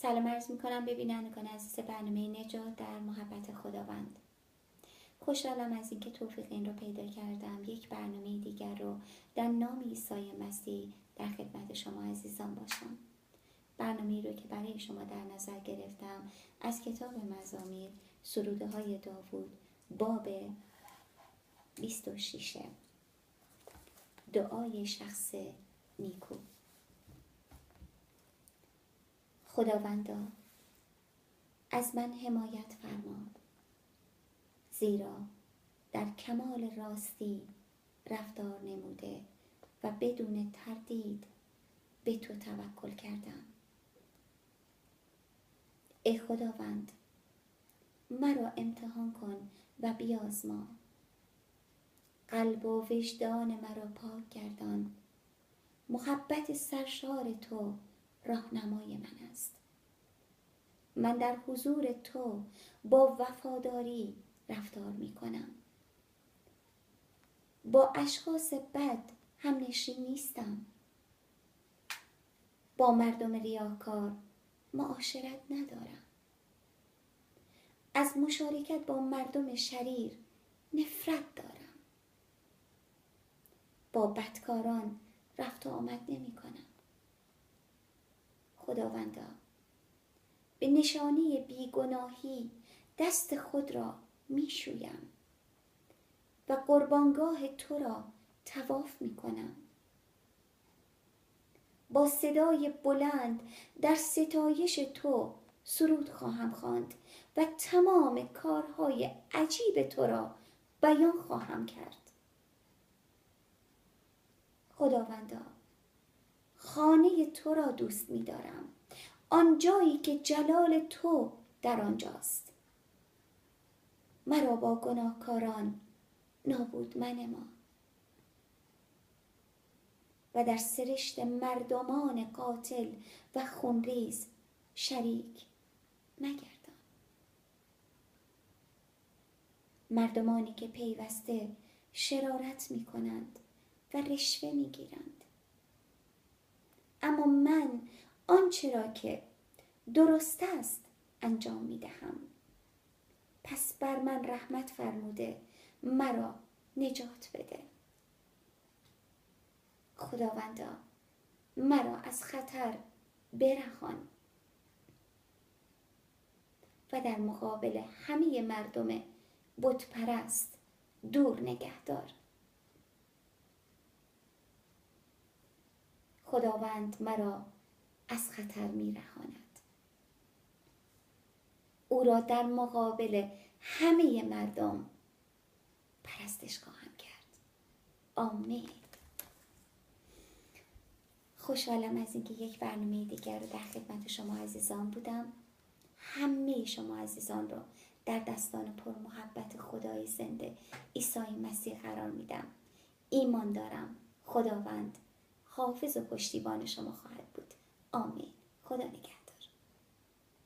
سلام عرض میکنم به بینندگان عزیز برنامه نجات در محبت خداوند. خوشحالم از اینکه توفیق این رو پیدا کردم یک برنامه دیگر رو در نام عیسی مسیح در خدمت شما عزیزان باشم. برنامه‌ای رو که برای شما در نظر گرفتم از کتاب مزامیر، سروده های داوود، باب 26، دعای شخص نیکو. خداوندا از من حمایت فرما، زیرا در کمال راستی رفتار نموده و بدون تردید به تو توکل کردم. ای خداوند، مرا امتحان کن و بیازما، قلب و وجدان مرا پاک گردان. محبت سرشار تو راهنمای من است. من در حضور تو با وفاداری رفتار می کنم. با اشخاص بد همنشین نیستم. با مردم ریاکار معاشرت ندارم. از مشارکت با مردم شریر نفرت دارم. با بدکاران رفت و آمد نمی کنم. خداوندا، به نشانی بیگناهی دست خود را می شویم و قربانگاه تو را طواف می کنم. با صدای بلند در ستایش تو سرود خواهم خواند و تمام کارهای عجیب تو را بیان خواهم کرد. خداوندا، خانه تو را دوست می دارم، آن جایی که جلال تو در آنجاست. مرا با گناهکاران نابود منما و در سرشت مردمان قاتل و خونریز شریک مگردان. مردمانی که پیوسته شرارت می کنند و رشوه می گیرند، اما من آنچه را که درست است انجام می دهم. پس بر من رحمت فرموده مرا نجات بده. خداوندا، مرا از خطر برهان و در مقابل همه مردم بت پرست دور نگهدار. خداوند مرا از خطر می رهاند. او را در مقابل همه مردم پرستش خواهم کرد. آمین. خوشحالم از اینکه یک برنامه دیگر رو در خدمت شما عزیزان بودم. همه شما عزیزان رو در دستان پر محبت خدای زنده عیسی مسیح قرار میدم. ایمان دارم خداوند حافظ و پشتیبان شما خواهد بود. آمین. خدا نگهدار.